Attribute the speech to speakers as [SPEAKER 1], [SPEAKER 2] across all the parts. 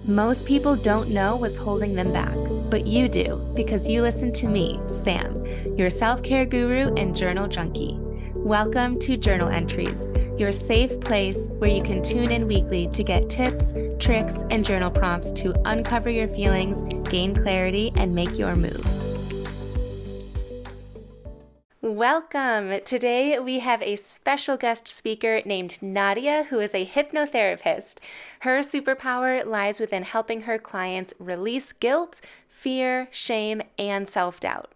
[SPEAKER 1] Most people don't know what's holding them back, but you do because you listen to me, Sam, your self-care guru and journal junkie. Welcome to Journal Entries, your safe place where you can tune in weekly to get tips, tricks, and journal prompts to uncover your feelings, gain clarity, and make your move. Welcome! Today we have a special guest speaker named Nadia, who is a hypnotherapist. Her superpower lies within helping her clients release guilt, fear, shame, and self-doubt.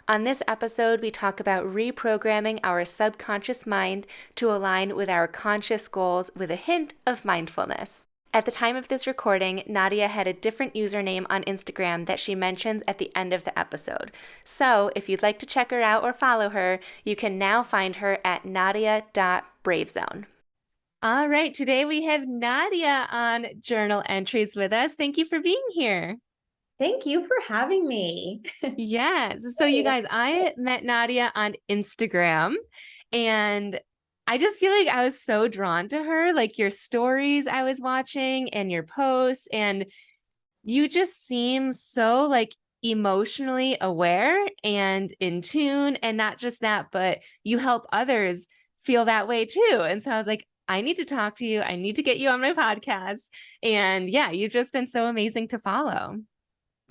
[SPEAKER 1] On this episode, we talk about reprogramming our subconscious mind to align with our conscious goals with a hint of mindfulness. At the time of this recording, Nadia had a different username on Instagram that she mentions at the end of the episode. So if you'd like to check her out or follow her, you can now find her at nadia.bravezone. All right, today we have Nadia on Journal Entries with us. Thank you for being here.
[SPEAKER 2] Thank you for having me.
[SPEAKER 1] Yes. So you guys, I met Nadia on Instagram and I just feel like I was so drawn to her, like your stories I was watching and your posts, and you just seem so like emotionally aware and in tune. And not just that, but you help others feel that way too. And so I was like, I need to talk to you. I need to get you on my podcast. And yeah, you've just been so amazing to follow.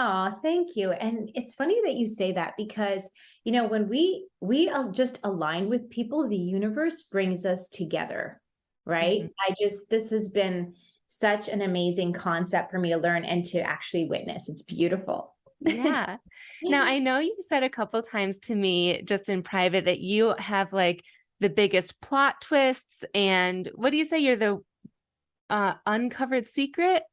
[SPEAKER 2] Oh, thank you. And it's funny that you say that because, when we just align with people, the universe brings us together, right?
[SPEAKER 1] Mm-hmm.
[SPEAKER 2] This has been such an amazing concept for me to learn and to actually witness. It's beautiful.
[SPEAKER 1] Yeah. Now, I know you said a couple times to me just in private that you have like the biggest plot twists. And what do you say? You're the uncovered secret?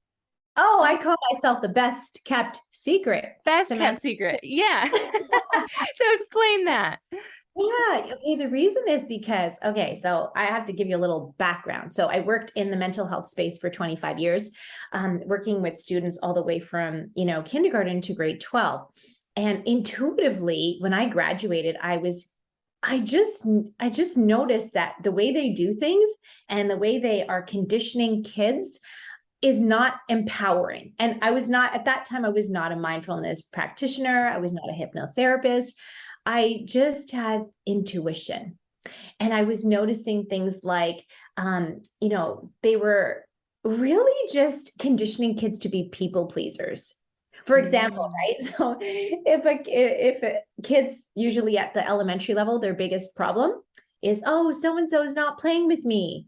[SPEAKER 2] Oh, I call myself the best kept secret.
[SPEAKER 1] Best kept secret. Yeah. So explain that.
[SPEAKER 2] Yeah. Okay. The reason is because, so I have to give you a little background. So I worked in the mental health space for 25 years, working with students all the way from, kindergarten to grade 12. And intuitively, when I graduated, I just noticed that the way they do things and the way they are conditioning kids is not empowering. And at that time, I was not a mindfulness practitioner. I was not a hypnotherapist. I just had intuition. And I was noticing things like, they were really just conditioning kids to be people pleasers. For example, right? So if kids usually at the elementary level, their biggest problem is, oh, so-and-so is not playing with me.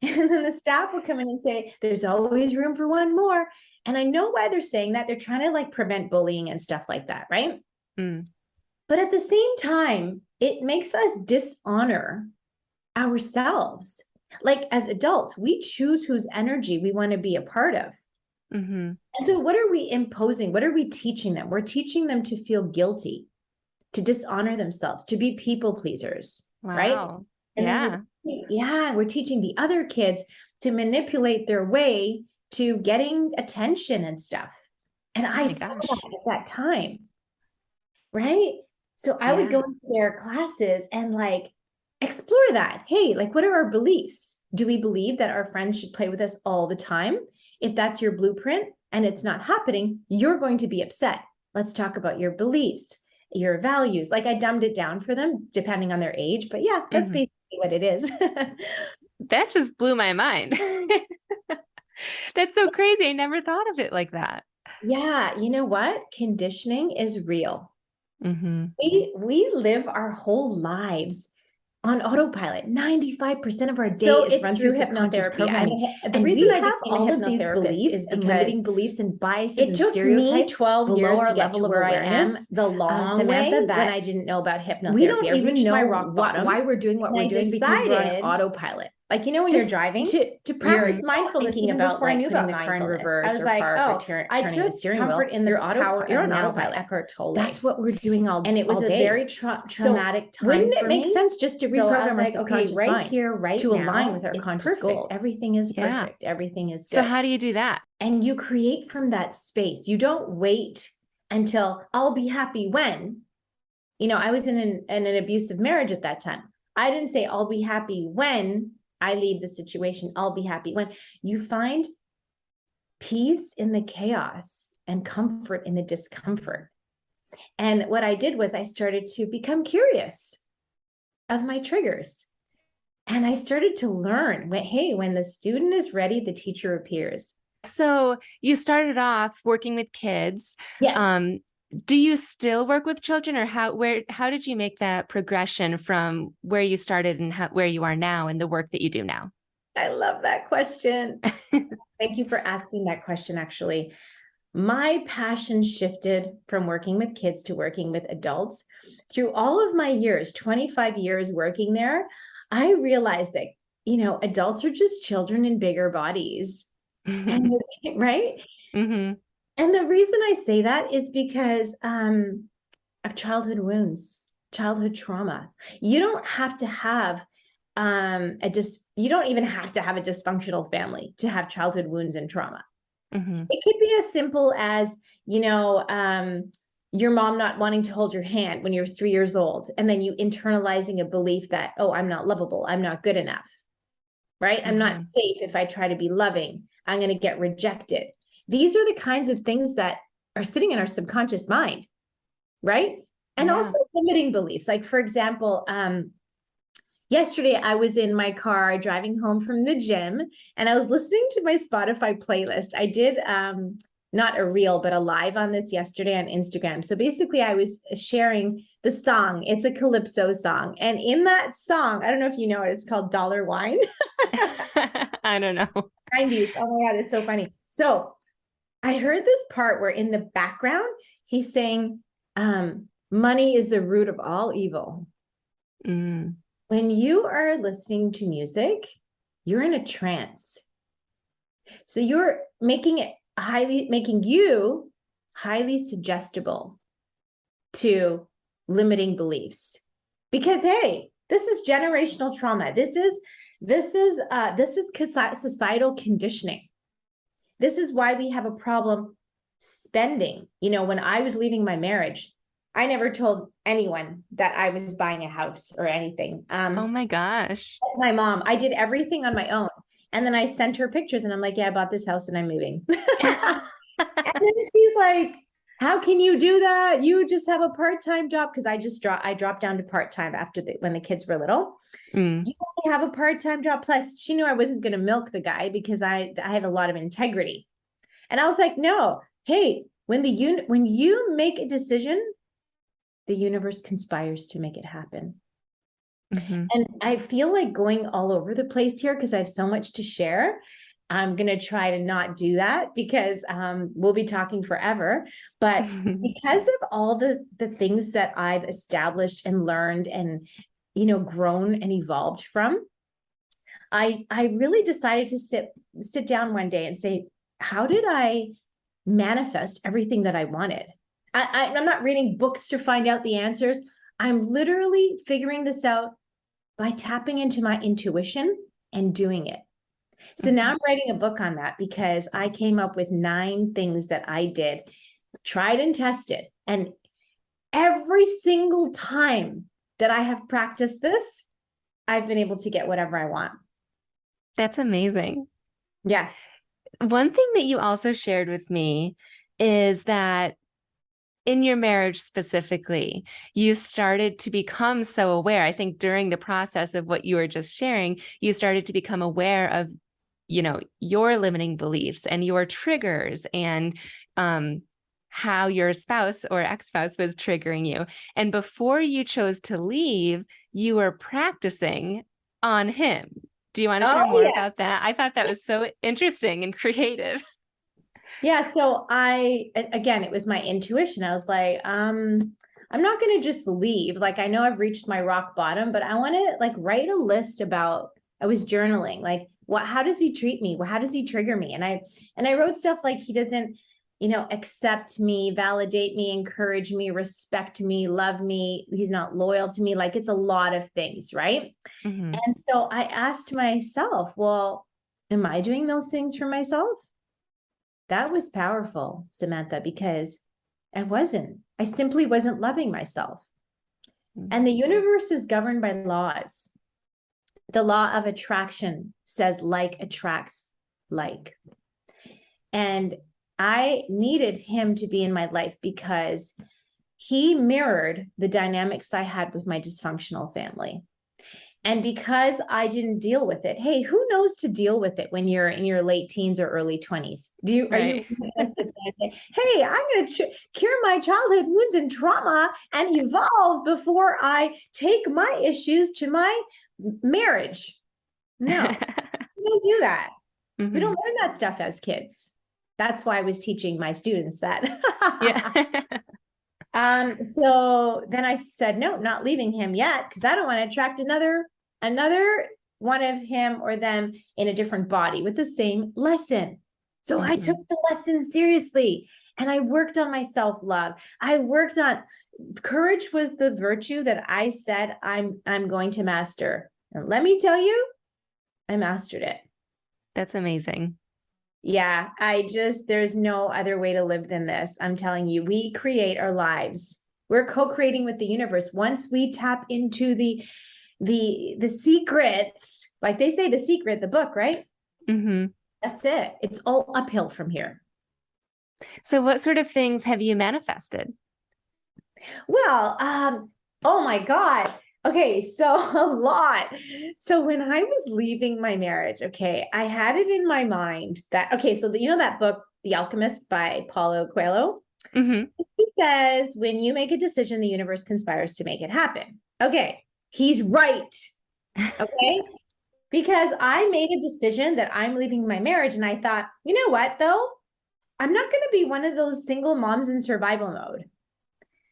[SPEAKER 2] And then the staff will come in and say, there's always room for one more. And I know why they're saying that. They're trying to like prevent bullying and stuff like that, right?
[SPEAKER 1] Mm.
[SPEAKER 2] But at the same time, it makes us dishonor ourselves. Like as adults, we choose whose energy we want to be a part of.
[SPEAKER 1] Mm-hmm.
[SPEAKER 2] And so what are we imposing? What are we teaching them? We're teaching them to feel guilty, to dishonor themselves, to be people pleasers, right?
[SPEAKER 1] Wow.
[SPEAKER 2] And
[SPEAKER 1] Yeah.
[SPEAKER 2] we're teaching the other kids to manipulate their way to getting attention and stuff. And I saw that at that time, right? So I would go into their classes and like explore that. Hey, like what are our beliefs? Do we believe that our friends should play with us all the time? If that's your blueprint and it's not happening, you're going to be upset. Let's talk about your beliefs, your values. Like I dumbed it down for them depending on their age, but yeah, that's basically what it is.
[SPEAKER 1] That just blew my mind. That's so crazy. I never thought of it like that.
[SPEAKER 2] Yeah. You know what? Conditioning is real.
[SPEAKER 1] Mm-hmm.
[SPEAKER 2] We live our whole lives on autopilot. 95% of our day is run through subconscious programming. The reason I have all of these beliefs is and limiting beliefs and biases and stereotypes. It took me 12 years to get to where I am the long way when I didn't know about hypnotherapy. We don't even know why we're doing what we're doing because we're on autopilot. Like, when you're driving to practice mindfulness, even before I knew about the car in reverse, I was like, I took comfort in the power. You're on autopilot. Eckhart Tolle. That's what we're doing all day. And it was a very traumatic time. Wouldn't it make sense just to reprogram our subconscious mind here, right to align with our conscious goals? Everything is perfect. Everything is good.
[SPEAKER 1] So how do you do that?
[SPEAKER 2] And you create from that space. You don't wait until I'll be happy when. I was in an abusive marriage at that time. I didn't say I'll be happy when I leave the situation. I'll be happy when. You find peace in the chaos and comfort in the discomfort. And what I did was I started to become curious of my triggers. And I started to learn, hey, when the student is ready, the teacher appears.
[SPEAKER 1] So you started off working with kids.
[SPEAKER 2] Yes.
[SPEAKER 1] Do you still work with children, or how did you make that progression from where you started and where you are now and the work that you do now?
[SPEAKER 2] I love that question. Thank you for asking that question, actually. My passion shifted from working with kids to working with adults. Through all of my years, 25 years working there, I realized that, adults are just children in bigger bodies. And right?
[SPEAKER 1] Mm-hmm.
[SPEAKER 2] And the reason I say that is because of childhood wounds, childhood trauma. You don't have to have you don't even have to have a dysfunctional family to have childhood wounds and trauma.
[SPEAKER 1] Mm-hmm.
[SPEAKER 2] It could be as simple as, your mom not wanting to hold your hand when you're 3 years old, and then you internalizing a belief that, oh, I'm not lovable, I'm not good enough, right? Mm-hmm. I'm not safe if I try to be loving, I'm going to get rejected. These are the kinds of things that are sitting in our subconscious mind, right? And also limiting beliefs. Like, for example, yesterday I was in my car driving home from the gym, and I was listening to my Spotify playlist. I did not a reel, but a live on this yesterday on Instagram. So basically I was sharing the song. It's a Calypso song. And in that song, I don't know if you know it, it's called Dollar Wine.
[SPEAKER 1] I don't know.
[SPEAKER 2] 90s. Oh my God, it's so funny. So I heard this part where in the background, he's saying, money is the root of all evil.
[SPEAKER 1] Mm.
[SPEAKER 2] When you are listening to music, you're in a trance. So you're making you highly suggestible to limiting beliefs. Because hey, this is generational trauma. This is societal conditioning. This is why we have a problem spending. When I was leaving my marriage, I never told anyone that I was buying a house or anything.
[SPEAKER 1] Oh my gosh.
[SPEAKER 2] My mom, I did everything on my own. And then I sent her pictures and I'm like, yeah, I bought this house and I'm moving. And then she's like, how can you do that? You just have a part-time job. Cause I dropped down to part-time when the kids were little. You only have a part-time job. Plus she knew I wasn't going to milk the guy because I have a lot of integrity. And I was like, no, hey, when you make a decision, the universe conspires to make it happen. Mm-hmm. And I feel like going all over the place here because I have so much to share. I'm going to try to not do that because we'll be talking forever. But because of all the things that I've established and learned and, grown and evolved from, I really decided to sit down one day and say, how did I manifest everything that I wanted? I'm not reading books to find out the answers. I'm literally figuring this out by tapping into my intuition and doing it. So now I'm writing a book on that because I came up with 9 things that I did, tried and tested. And every single time that I have practiced this, I've been able to get whatever I want.
[SPEAKER 1] That's amazing.
[SPEAKER 2] Yes.
[SPEAKER 1] One thing that you also shared with me is that in your marriage specifically, you started to become so aware. I think during the process of what you were just sharing, you started to become aware of, your limiting beliefs and your triggers and how your spouse or ex-spouse was triggering you. And before you chose to leave, you were practicing on him. Do you want to share more about that? I thought that was so interesting and creative.
[SPEAKER 2] Yeah. So again, it was my intuition. I was like, I'm not going to just leave. Like, I know I've reached my rock bottom, but I want to write a list about, I was journaling, how does he treat me? How does he trigger me? And I wrote stuff like he doesn't, accept me, validate me, encourage me, respect me, love me. He's not loyal to me. It's a lot of things. Right. Mm-hmm. And so I asked myself, well, am I doing those things for myself? That was powerful, Samantha, because I simply wasn't loving myself. Mm-hmm. And the universe is governed by laws. The law of attraction says like attracts like. And I needed him to be in my life because he mirrored the dynamics I had with my dysfunctional family. And because I didn't deal with it, hey, who knows to deal with it when you're in your late teens or early 20s? Are you
[SPEAKER 1] Right.
[SPEAKER 2] hey, I'm going to cure my childhood wounds and trauma and evolve before I take my issues to my marriage? No, we don't do that. We don't learn that stuff as kids. That's why I was teaching my students that.
[SPEAKER 1] Yeah.
[SPEAKER 2] So then I said, no, not leaving him yet, because I don't want to attract another one of him or them in a different body with the same lesson. So I took the lesson seriously and I worked on my self-love. I worked on courage was the virtue that I said I'm going to master. And let me tell you, I mastered it.
[SPEAKER 1] That's amazing.
[SPEAKER 2] Yeah, there's no other way to live than this. I'm telling you, we create our lives. We're co-creating with the universe. Once we tap into the secrets, like they say, the secret, the book, right? That's it. It's all uphill from here.
[SPEAKER 1] So what sort of things have you manifested?
[SPEAKER 2] Well, oh my God. Okay, so a lot. So when I was leaving my marriage, okay, I had it in my mind that, okay, so you know that book, The Alchemist by Paulo Coelho? He says, when you make a decision, the universe conspires to make it happen. Okay, he's right. Okay, because I made a decision that I'm leaving my marriage, and I thought, you know what, though? I'm not going to be one of those single moms in survival mode.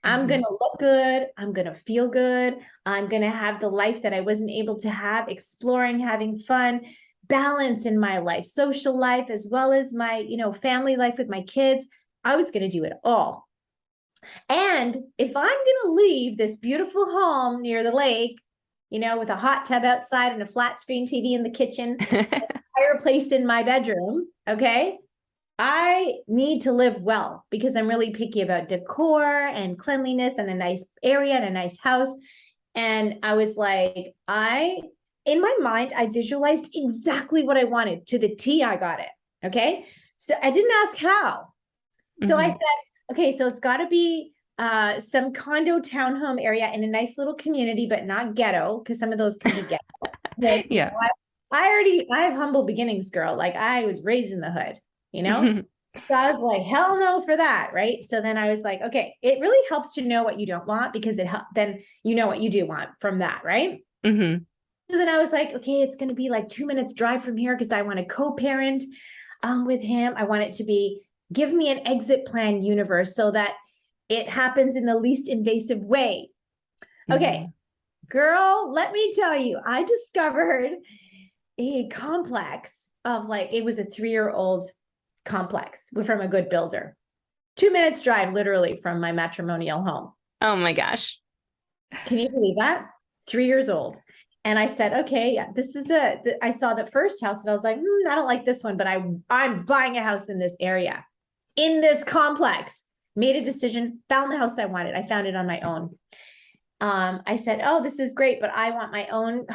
[SPEAKER 2] I'm going to look good. I'm going to feel good. I'm going to have the life that I wasn't able to have, exploring, having fun, balance in my life, social life, as well as my, family life with my kids. I was going to do it all. And if I'm going to leave this beautiful home near the lake, with a hot tub outside and a flat screen TV in the kitchen, fireplace in my bedroom, okay, I need to live well because I'm really picky about decor and cleanliness and a nice area and a nice house. And I was like, in my mind, I visualized exactly what I wanted to the T. I got it. Okay. So I didn't ask how. So I said, okay, so it's got to be some condo townhome area in a nice little community, but not ghetto, because some of those can be ghetto. Like,
[SPEAKER 1] Yeah.
[SPEAKER 2] I have humble beginnings, girl. Like I was raised in the hood, So I was like, hell no for that, right? So then I was like, okay, it really helps to know what you don't want because then you know what you do want from that, right? So then I was like, okay, it's going to be like 2 minutes drive from here because I want to co-parent with him. I want it to be give me an exit plan universe so that it happens in the least invasive way. Okay, girl, let me tell you, I discovered a complex of it was a 3-year-old complex from a good builder. 2 minutes drive literally from my matrimonial home.
[SPEAKER 1] Oh my gosh.
[SPEAKER 2] Can you believe that? 3 years old. And I said, okay, yeah, this is I saw the first house and I was like, I don't like this one, but I'm buying a house in this area, in this complex, made a decision, found the house I wanted. I found it on my own. I said, oh, this is great, but I want my own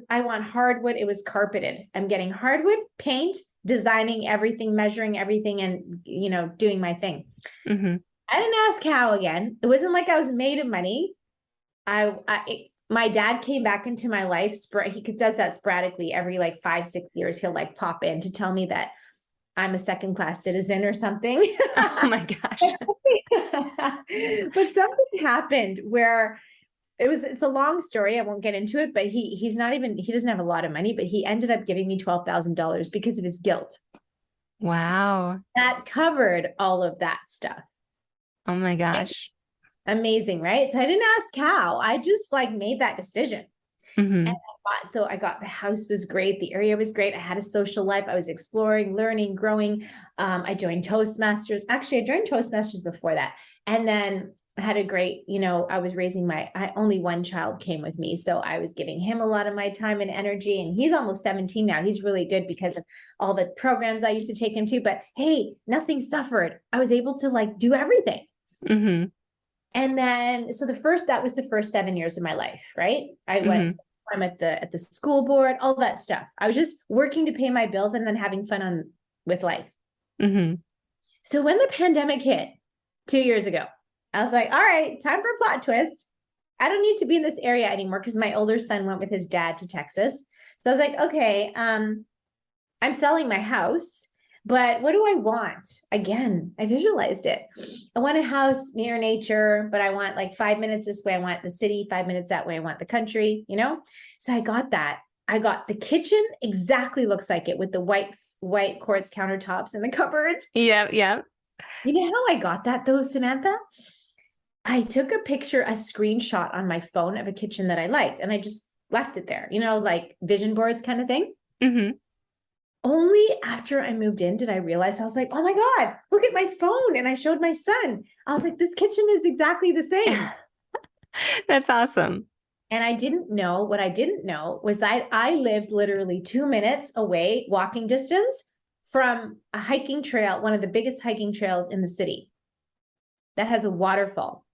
[SPEAKER 2] I want hardwood. It was carpeted. I'm getting hardwood, paint, designing everything, measuring everything, and, doing my thing. I didn't ask how again. It wasn't like I was made of money. My dad came back into my life. He does that sporadically every 5-6 years. He'll pop in to tell me that I'm a second-class citizen or something.
[SPEAKER 1] Oh my gosh.
[SPEAKER 2] But something happened where it's a long story. I won't get into it, but he doesn't have a lot of money, but he ended up giving me $12,000 because of his guilt.
[SPEAKER 1] Wow.
[SPEAKER 2] That covered all of that stuff.
[SPEAKER 1] Oh my gosh.
[SPEAKER 2] Amazing, right? So I didn't ask how. I just made that decision. And I got the house was great. The area was great. I had a social life. I was exploring, learning, growing. I joined Toastmasters. Actually, I joined Toastmasters before that. And then I had a great, I was raising only one child came with me. So I was giving him a lot of my time and energy. And he's almost 17 now. He's really good because of all the programs I used to take him to. But hey, nothing suffered. I was able to do everything. And then, so that was the first 7 years of my life, right? I'm at the school board, all that stuff. I was just working to pay my bills and then having fun with life.
[SPEAKER 1] Mm-hmm.
[SPEAKER 2] So when the pandemic hit 2 years ago, I was like, all right, time for a plot twist. I don't need to be in this area anymore because my older son went with his dad to Texas. So I was like, okay, I'm selling my house, but what do I want? Again, I visualized it. I want a house near nature, but I want like 5 minutes this way. I want the city, 5 minutes that way. I want the country, you know? So I got that. I got the kitchen exactly looks like it with the white quartz countertops and the cupboards.
[SPEAKER 1] Yeah, yeah.
[SPEAKER 2] You know how I got that though, Samantha? I took a picture, a screenshot on my phone of a kitchen that I liked, and I just left it there, like vision boards kind of thing.
[SPEAKER 1] Mm-hmm.
[SPEAKER 2] Only after I moved in did I realize, I was like, oh my God, look at my phone. And I showed my son. I was like, this kitchen is exactly the same.
[SPEAKER 1] That's awesome.
[SPEAKER 2] And I didn't know, what I didn't know was that I lived literally 2 minutes away, walking distance from a hiking trail, one of the biggest hiking trails in the city that has a waterfall.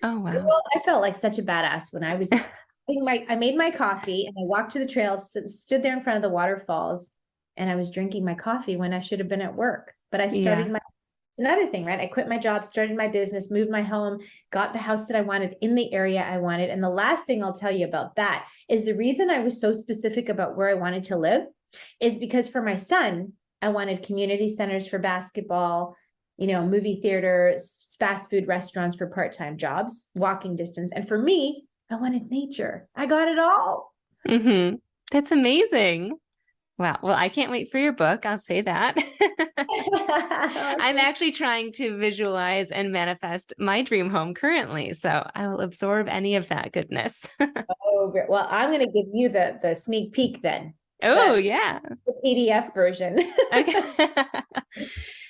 [SPEAKER 1] Oh, wow.
[SPEAKER 2] Girl, I felt like such a badass when I was I made my coffee and I walked to the trail, stood there in front of the waterfalls, and I was drinking my coffee when I should have been at work. But I started
[SPEAKER 1] Yeah.
[SPEAKER 2] it's another thing, right? I quit my job, started my business, moved my home, got the house that I wanted in the area I wanted. And the last thing I'll tell you about that is the reason I was so specific about where I wanted to live is because for my son, I wanted community centers for basketball, movie theaters, fast food restaurants for part-time jobs, walking distance. And for me, I wanted nature. I got it all.
[SPEAKER 1] Mm-hmm. That's amazing. Wow. Well, I can't wait for your book. I'll say that. I'm actually trying to visualize and manifest my dream home currently. So I will absorb any of that goodness.
[SPEAKER 2] Oh, great. Well, I'm going to give you the sneak peek then.
[SPEAKER 1] Oh, yeah.
[SPEAKER 2] The PDF version.
[SPEAKER 1] Okay.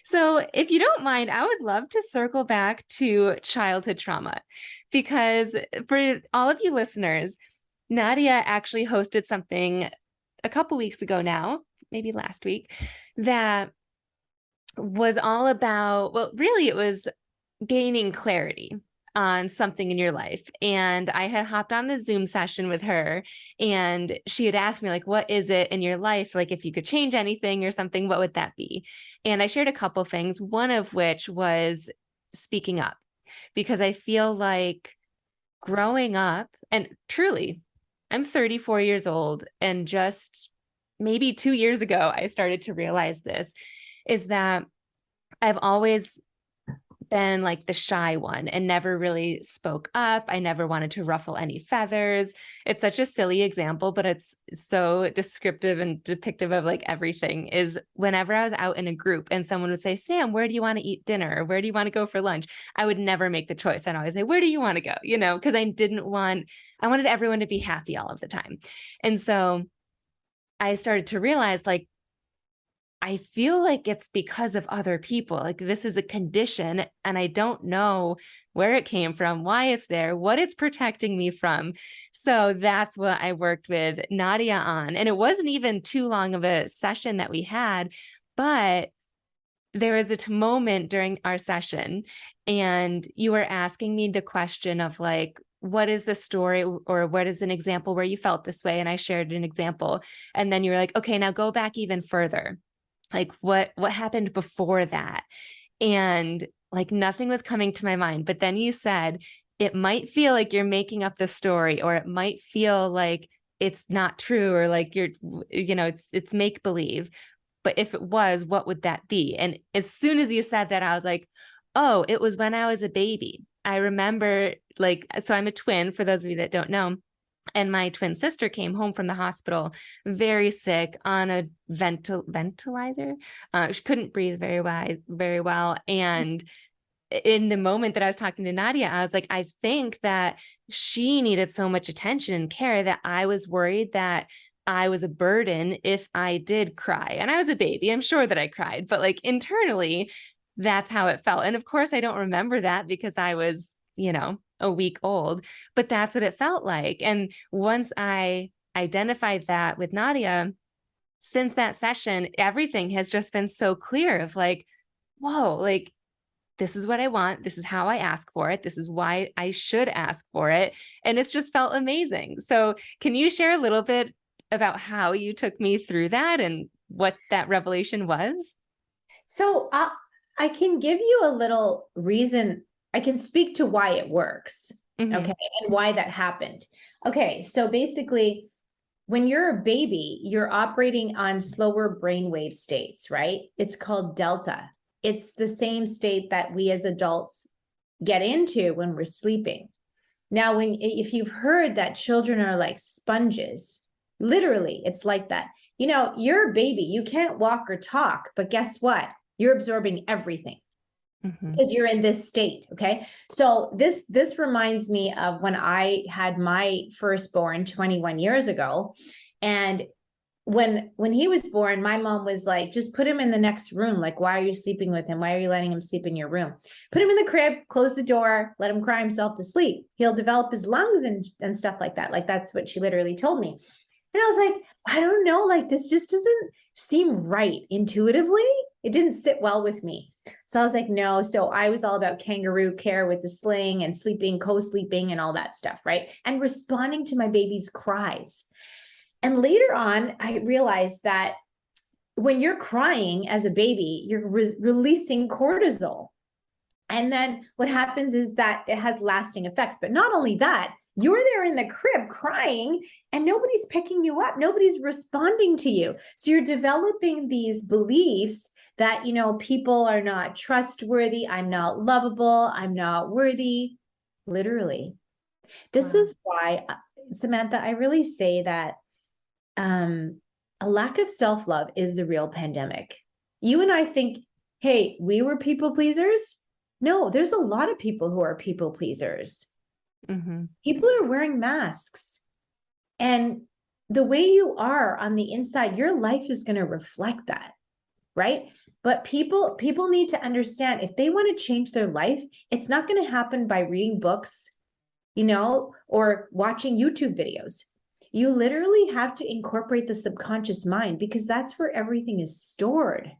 [SPEAKER 1] So, if you don't mind, I would love to circle back to childhood trauma because for all of you listeners, Nadia actually hosted something a couple weeks ago now, maybe last week, that was all about, well, really, it was gaining clarity on something in your life. And I had hopped on the Zoom session with her and she had asked me, like, what is it in your life? Like, if you could change anything or something, what would that be? And I shared a couple things, one of which was speaking up, because I feel like growing up, and truly, I'm 34 years old, and just maybe 2 years ago, I started to realize this is that I've always been like the shy one and never really spoke up. I never wanted to ruffle any feathers. It's such a silly example, but it's so descriptive and depictive of like everything is whenever I was out in a group and someone would say, Sam, where do you want to eat dinner? Or where do you want to go for lunch? I would never make the choice. I'd always say, where do you want to go? Because I wanted everyone to be happy all of the time. And so I started to realize like, I feel like it's because of other people. Like this is a condition and I don't know where it came from, why it's there, what it's protecting me from. So that's what I worked with Nadia on. And it wasn't even too long of a session that we had, but there was a moment during our session and you were asking me the question of like, what is the story or what is an example where you felt this way? And I shared an example. And then you were like, okay, now go back even further. Like what happened before that? And like nothing was coming to my mind. But then you said, it might feel like you're making up the story, or it might feel like it's not true, or like it's make believe. But if it was, what would that be? And as soon as you said that, I was like, oh, it was when I was a baby. I remember so I'm a twin for those of you that don't know. And my twin sister came home from the hospital very sick on a ventilator. She couldn't breathe very well. And in the moment that I was talking to Nadia, I was like, I think that she needed so much attention and care that I was worried that I was a burden if I did cry. And I was a baby. I'm sure that I cried, but like internally, that's how it felt. And of course, I don't remember that because I was, a week old, but that's what it felt like. And once I identified that with Nadia, since that session, everything has just been so clear of like, whoa, like this is what I want. This is how I ask for it. This is why I should ask for it. And it's just felt amazing. So can you share a little bit about how you took me through that and what that revelation was?
[SPEAKER 2] So I can give you a little reason. I can speak to why it works.
[SPEAKER 1] Mm-hmm.
[SPEAKER 2] Okay. And why that happened. Okay. So basically, when you're a baby, you're operating on slower brainwave states, right? It's called delta. It's the same state that we as adults get into when we're sleeping. Now, if you've heard that children are like sponges, literally, it's like that. You're a baby, you can't walk or talk, but guess what? You're absorbing everything
[SPEAKER 1] Mm-hmm.
[SPEAKER 2] because you're in this state. Okay. So this reminds me of when I had my firstborn 21 years ago. And when he was born, my mom was like, just put him in the next room. Like, why are you sleeping with him? Why are you letting him sleep in your room? Put him in the crib, close the door, let him cry himself to sleep. He'll develop his lungs and stuff like that. Like, that's what she literally told me. And I was like, I don't know, like this just doesn't seem right intuitively. It didn't sit well with me. So I was like, no. So I was all about kangaroo care with the sling and sleeping, co-sleeping and all that stuff, right? And responding to my baby's cries. And later on, I realized that when you're crying as a baby, you're releasing cortisol. And then what happens is that it has lasting effects. But not only that, you're there in the crib crying and nobody's picking you up. Nobody's responding to you. So you're developing these beliefs that, people are not trustworthy. I'm not lovable. I'm not worthy. Literally. This
[SPEAKER 1] Wow.
[SPEAKER 2] is why, Samantha, I really say that a lack of self-love is the real pandemic. You and I think, hey, we were people pleasers. No, there's a lot of people who are people pleasers.
[SPEAKER 1] Mm-hmm.
[SPEAKER 2] People are wearing masks. And the way you are on the inside, your life is going to reflect that, right? But people need to understand if they want to change their life, it's not going to happen by reading books, or watching YouTube videos. You literally have to incorporate the subconscious mind because that's where everything is stored,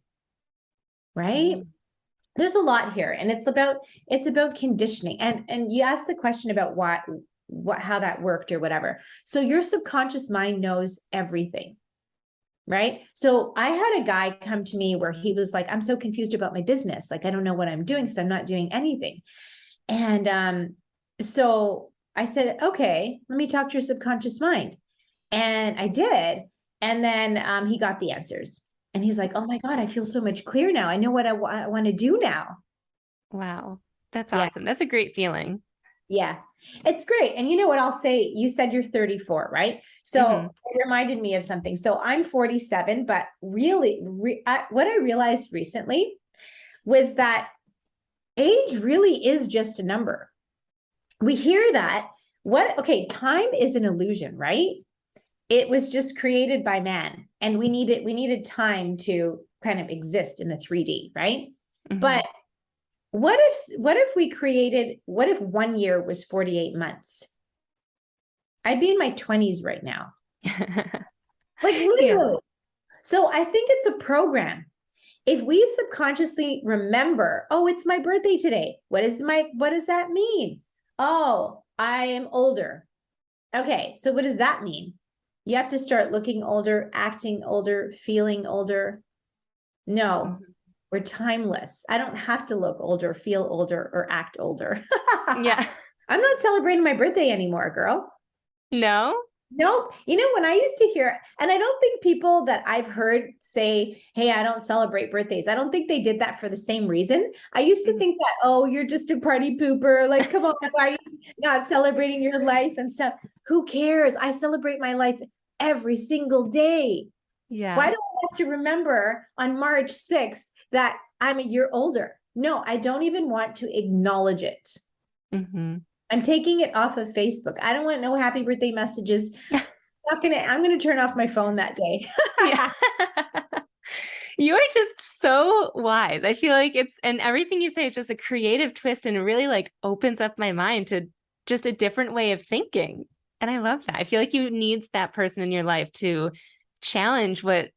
[SPEAKER 2] right?
[SPEAKER 1] Mm-hmm.
[SPEAKER 2] There's a lot here, and it's about conditioning. And you asked the question about how that worked or whatever. So your subconscious mind knows everything, right? So I had a guy come to me where he was like, I'm so confused about my business. Like, I don't know what I'm doing, so I'm not doing anything. And so I said, okay, let me talk to your subconscious mind. And I did. And then he got the answers. And he's like, oh my God, I feel so much clearer now. I know what I want to do now.
[SPEAKER 1] Wow. That's
[SPEAKER 2] Yeah.
[SPEAKER 1] awesome. That's a great feeling.
[SPEAKER 2] Yeah. It's great. And you know what I'll say? You said you're 34, right?
[SPEAKER 1] Mm-hmm.
[SPEAKER 2] So it reminded me of something. So I'm 47, but really, what I realized recently was that age really is just a number. We hear that. Okay, time is an illusion, right? It was just created by man, and we needed time to kind of exist in the 3D, right?
[SPEAKER 1] Mm-hmm.
[SPEAKER 2] But what if 1 year was 48 months? I'd be in my 20s right now. Like
[SPEAKER 1] Yeah.
[SPEAKER 2] literally. So I think it's a program. If we subconsciously remember, oh, it's my birthday today. What does that mean? Oh, I am older. Okay, so what does that mean? You have to start looking older, acting older, feeling older. No,
[SPEAKER 1] Mm-hmm.
[SPEAKER 2] we're timeless. I don't have to look older, feel older, or act older.
[SPEAKER 1] Yeah.
[SPEAKER 2] I'm not celebrating my birthday anymore, girl.
[SPEAKER 1] No?
[SPEAKER 2] Nope. When I used to hear, and I don't think people that I've heard say, hey, I don't celebrate birthdays, I don't think they did that for the same reason. I used to
[SPEAKER 1] Mm-hmm.
[SPEAKER 2] think that, oh, you're just a party pooper. Like, come on, why are you not celebrating your life and stuff? Who cares? I celebrate my life every single day. Why
[SPEAKER 1] Yeah.
[SPEAKER 2] do I have to remember on March 6th that I'm a year older? No, I don't even want to acknowledge it.
[SPEAKER 1] Mm-hmm.
[SPEAKER 2] I'm taking it off of Facebook. I don't want no happy birthday messages. I'm gonna turn off my phone that day.
[SPEAKER 1] Yeah. You're just so wise. I feel like and everything you say is just a creative twist and really like opens up my mind to just a different way of thinking. And I love that. I feel like you needs that person in your life to challenge what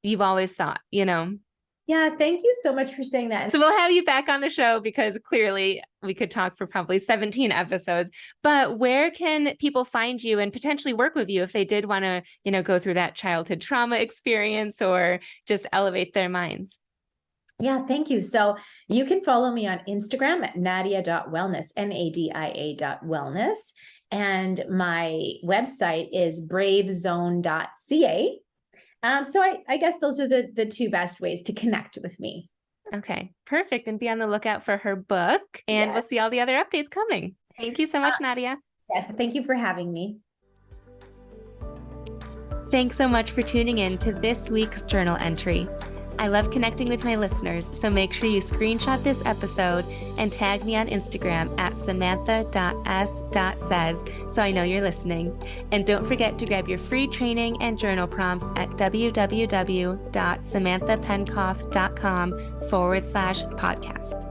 [SPEAKER 1] you've always thought.
[SPEAKER 2] Yeah, thank you so much for saying that.
[SPEAKER 1] So we'll have you back on the show because clearly we could talk for probably 17 episodes. But where can people find you and potentially work with you if they did want to, go through that childhood trauma experience or just elevate their minds?
[SPEAKER 2] Yeah, thank you. So you can follow me on Instagram at nadia.wellness, nadia.wellness. And my website is bravezone.ca. So I guess those are the two best ways to connect with me.
[SPEAKER 1] Okay, perfect. And be on the lookout for her book, and we'll
[SPEAKER 2] Yes.
[SPEAKER 1] see all the other updates coming. Thank you so much, Nadia.
[SPEAKER 2] Yes. Thank you for having me.
[SPEAKER 1] Thanks so much for tuning in to this week's journal entry. I love connecting with my listeners, so make sure you screenshot this episode and tag me on Instagram at samantha.s.says so I know you're listening. And don't forget to grab your free training and journal prompts at www.samanthapenkoff.com/podcast.